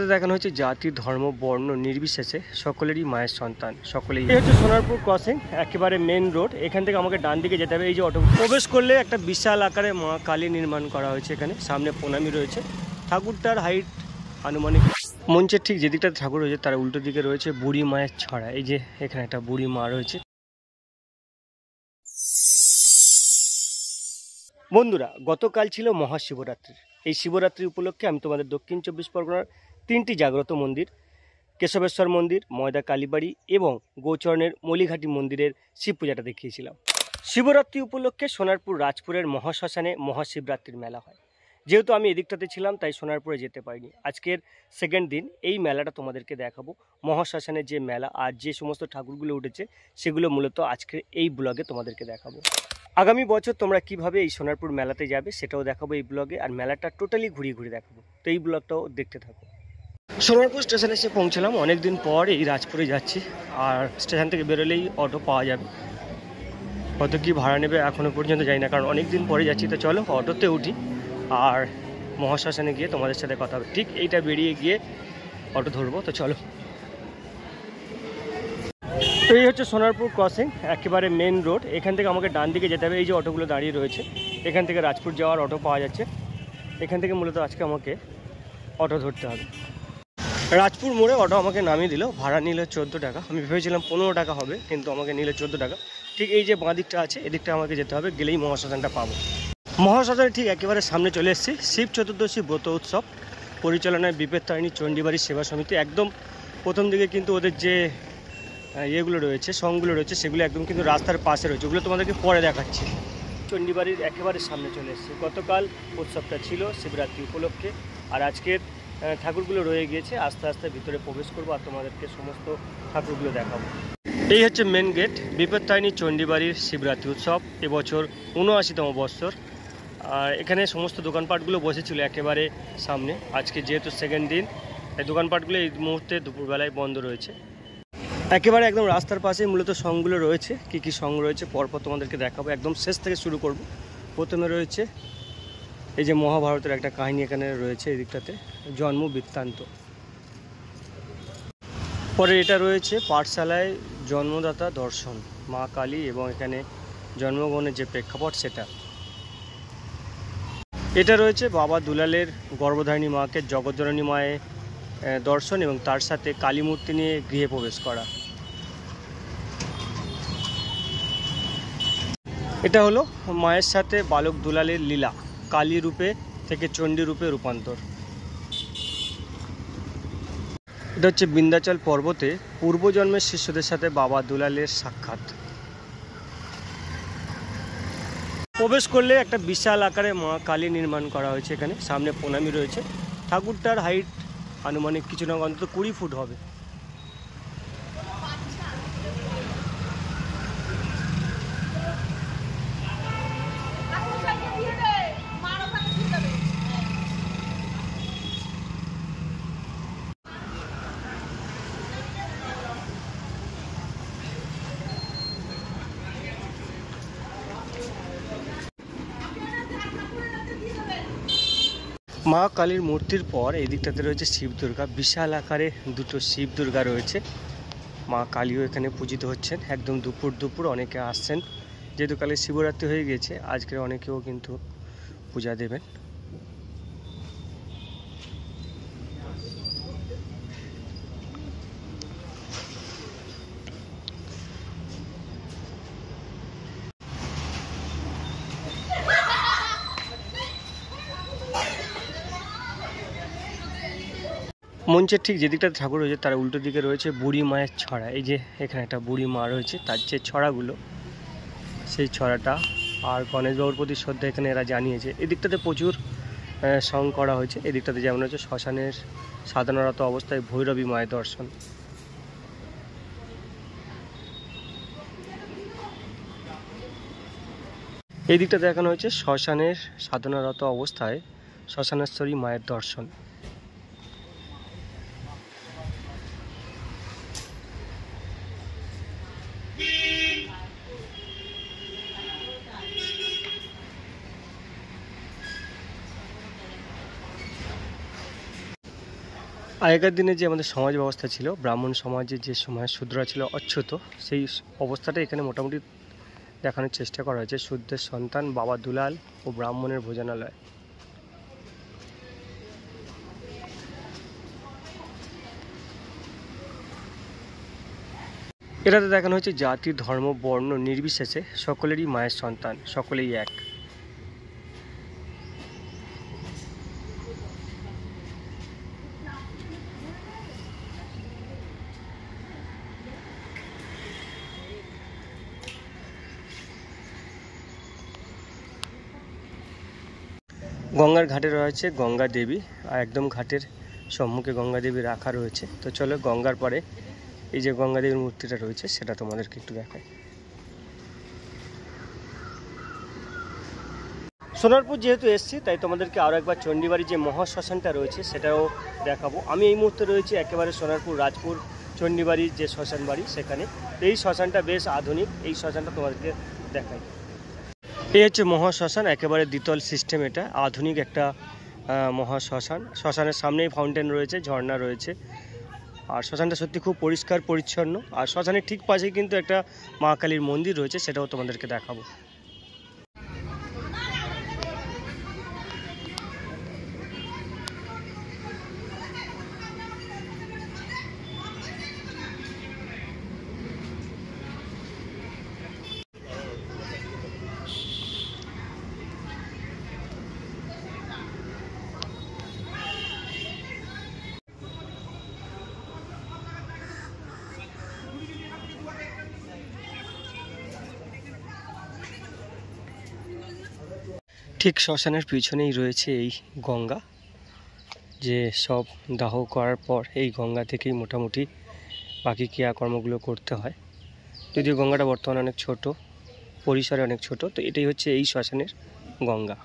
দেখানো হচ্ছে জাতি ধর্ম বর্ণ নির্বিশেষে সকলেরই মায়ের সন্তান সকলেই। এই হচ্ছে সোনারপুর ক্রসিং, একেবারে মেন রোড। এখান থেকে আমাকে ডান দিকে যেতে হবে। এই যে অটো প্রবেশ করলে একটা বিশাল আকারে মা কালী নির্মাণ করা হয়েছে। এখানে সামনে প্রণামী রয়েছে। ঠাকুরটার হাইট আনুমানিক, মঞ্চের ঠিক যেদিকটা ঠাকুর রয়েছে তার উল্টো দিকে রয়েছে বুড়ি মায়ের ছড়া। এই যে এখানে একটা বুড়ি মা রয়েছে। বন্ধুরা, গতকাল ছিল মহাশিবরাত্রি। এই শিবরাত্রি উপলক্ষে আমি তোমাদের দক্ষিণ 24 পরগনার 3টি জাগ্রত মন্দির, কেশবেশ্বর মন্দির, ময়দা কালীবাড়ি এবং গৌচরণের মলিঘাটি মন্দিরের শিব পূজাটা দেখিয়েছিলাম। শিবরাত্রি উপলক্ষে সোনারপুর রাজপুরের মহাশ্মশানে মহাশিবরাত্রির মেলা হয়। যেহেতু আমি এদিকটাতে ছিলাম তাই সোনারপুরে যেতে পারিনি। আজকের সেকেন্ড দিন এই মেলাটা তোমাদেরকে দেখাবো। মহাশ্মশানের যে মেলা আর যে সমস্ত ঠাকুরগুলো উঠেছে সেগুলো মূলত আজকের এই ব্লগে তোমাদেরকে দেখাবো। আগামী বছর তোমরা কিভাবে এই সোনারপুর মেলাতে যাবে সেটাও দেখাবো এই ব্লগে, আর মেলাটা টোটালি ঘুরিয়ে ঘুরিয়ে দেখাবো। তো এই ব্লগটাও দেখতে থাকো। সোনারপুর স্টেশনে এসে পৌঁছলাম। অনেকদিন পর এই রাজপুরে যাচ্ছি, আর স্টেশন থেকে বেরোলেই অটো পাওয়া যাবে। কত কি ভাড়া নেবে এখনো পর্যন্ত জানি না, কারণ অনেক দিন পরে যাচ্ছি। তো চলো অটোতে উঠি আর মহাশ্মশানে গিয়ে তোমাদের সাথে কথা হবে। ঠিক এইটা বেরিয়ে গিয়ে অটো ধরবো। তো চলো। তো এই হচ্ছে সোনারপুর ক্রসিং, একেবারে মেন রোড। এখান থেকে আমাকে ডান দিকে যেতে হবে। এই যে অটোগুলো দাঁড়িয়ে রয়েছে, এখান থেকে রাজপুর যাওয়ার অটো পাওয়া যাচ্ছে। এখান থেকে মূলত আজকে আমাকে অটো ধরতে হবে। রাজপুর মোড়ে অটো আমাকে নামিয়ে দিল। ভাড়া নিল 14 টাকা। আমি ভেবেছিলাম 15 টাকা হবে, কিন্তু আমাকে নিল 14 টাকা। ঠিক এই যে বাঁ দিকটা আছে এদিকটা আমাকে যেতে হবে, গেলেই মহাশ্মশানটা পাবো। মহাশ্মশানের ঠিক একেবারে সামনে চলে এসেছি। শিব চতুর্দশী ব্রত উৎসব পরিচালনায় বিপত্তারিণী চণ্ডীবাড়ি সেবা সমিতি। একদম প্রথম দিকে কিন্তু ওদের যে ইয়েগুলো রয়েছে, সংগুলো রয়েছে, সেগুলো একদম কিন্তু রাস্তার পাশে রয়েছে। ওগুলো তোমাদেরকে পরে দেখাচ্ছি। চণ্ডীবাড়ির একেবারে সামনে চলে এসেছে। গতকাল উৎসবটা ছিল শিবরাত্রি উপলক্ষে, আর আজকের ঠাকুরগুলো রয়ে গিয়েছে। আস্তে আস্তে ভিতরে প্রবেশ করবো আর তোমাদেরকে সমস্ত ঠাকুরগুলো দেখাবো। এই হচ্ছে মেন গেট, বিপত্তারিণী চণ্ডীবাড়ির শিবরাত্রি উৎসব। এবছর 79তম বৎসর। আর এখানে সমস্ত দোকানপাটগুলো বসেছিল একেবারে সামনে। আজকে যেহেতু সেকেন্ড দিন, এই দোকানপাটগুলো এই মুহূর্তে দুপুরবেলায় বন্ধ রয়েছে। একেবারে একদম রাস্তার পাশে মূলত সংগুলো রয়েছে। কি কি সং রয়েছে পরপর তোমাদেরকে দেখাবো। একদম শেষ থেকে শুরু করব। প্রথমে রয়েছে এই যে মহাভারতের একটা কাহিনী এখানে রয়েছে এই দিকটাতে, জন্ম বৃত্তান্ত। পরে এটা রয়েছে পাঠশালায় জন্মদাতা দর্শন, মা কালী এবং এখানে জন্মগ্রহণের যে প্রেক্ষাপট সেটা। এটা রয়েছে বাবা দুলালের গর্ভধারিণী মাকে জগজ্জননী মায়ের দর্শন এবং তার সাথে কালী মূর্তি নিয়ে গৃহে প্রবেশ করা। এটা হলো মায়ের সাথে বালক দুলালের লীলা, কালী রূপে থেকে চণ্ডী রূপে রূপান্তর। এটা হচ্ছে বিন্ধ্যাচল পর্বতে পূর্বজন্মের শিষ্যদের সাথে বাবা দুলালের সাক্ষাৎ। প্রবেশ করলে একটা বিশাল আকারে মা কালী নির্মাণ করা হয়েছে। এখানে সামনে প্রণামী রয়েছে। ঠাকুরটার হাইট আনুমানিক কিছু না অন্তত 20 ফুট হবে। মা কালীর মূর্তির পর এই দিকটাতে রয়েছে শিব দুর্গা। বিশাল আকারে দুটো শিব দুর্গা রয়েছে। মা কালীও এখানে পূজিত হচ্ছেন। একদম দুপুর অনেকে আসছেন, যেহেতু কালে শিবরাত্রি হয়ে গিয়েছে। আজকে অনেকেও কিন্তু পূজা দেবেন। মঞ্চের ঠিক যেদিকটা ঠাকুর রয়েছে তার উল্টো দিকে রয়েছে বুড়ি মায়ের ছড়া। এই যে এখানে একটা বুড়ি মা রয়েছে, তার যে ছড়াগুলো সেই ছড়াটা আর গণেশবাবুর প্রতি শ্রদ্ধা এখানে এরা জানিয়েছে। এই দিকটাতে প্রচুর সং করা হয়েছে। এই দিকটাতে যেমন হচ্ছে শ্মশানের সাধনারত অবস্থায় ভৈরবী মায়ের দর্শন। এই দিকটা দেখানো হয়েছে শ্মশানের সাধনারত অবস্থায় শ্মশানেশ্বরী মায়ের দর্শন। আগেকার দিনে যে আমাদের সমাজ ব্যবস্থা ছিল, ব্রাহ্মণ সমাজে যে সময় শূদ্ররা ছিল অচ্যুত, সেই অবস্থাটা এখানে মোটামুটি দেখানোর চেষ্টা করা হয়েছে। শূদ্রের সন্তান, বাবা দুলাল ও ব্রাহ্মণের ভোজনালয়। এটাতে দেখানো হয়েছে জাতি, ধর্ম, বর্ণ নির্বিশেষে সকলেরই মায়ের সন্তান, সকলেই এক। গঙ্গার ঘাটে রয়েছে গঙ্গা দেবী, আর একদম ঘাটের সম্মুখে গঙ্গা দেবী রাখা রয়েছে। তো চলো গঙ্গার পরে এই যে গঙ্গা দেবীর মূর্তিটা রয়েছে সেটা তোমাদেরকে একটু দেখাই। সোনারপুর যেহেতু এসছি, তাই তোমাদেরকে আরও একবার চণ্ডীবাড়ি যে মহাশ্মশানটা রয়েছে সেটাও দেখাবো। আমি এই মুহূর্তে রয়েছি একেবারে সোনারপুর রাজপুর চণ্ডীবাড়ির যে শ্মশান বাড়ি সেখানে। এই শ্মশানটা বেশ আধুনিক, এই শ্মশানটা তোমাদেরকে দেখাই। এই হচ্ছে মহাশ্মশান, একেবারে দ্বিতল সিস্টেম, এটা আধুনিক একটা মহাশ্মশান। শ্মশানের সামনেই ফাউন্টেন রয়েছে, ঝর্ণা রয়েছে, আর শ্মশানটা সত্যি খুব পরিষ্কার পরিচ্ছন্ন। আর শ্মশানের ঠিক পাশেই কিন্তু একটা মা কালীর মন্দির রয়েছে, সেটাও তোমাদেরকে দেখাবো। ঠিক শ্মশানের পিছনেই রয়েছে এই গঙ্গা, যে সব দাহ করার পর এই গঙ্গা থেকেই মোটামুটি বাকি ক্রিয়াকর্মগুলো করতে হয়। যদিও গঙ্গাটা বর্তমানে অনেক ছোট, পরিসরে অনেক ছোট। তো এটাই হচ্ছে এই শ্মশানের গঙ্গা।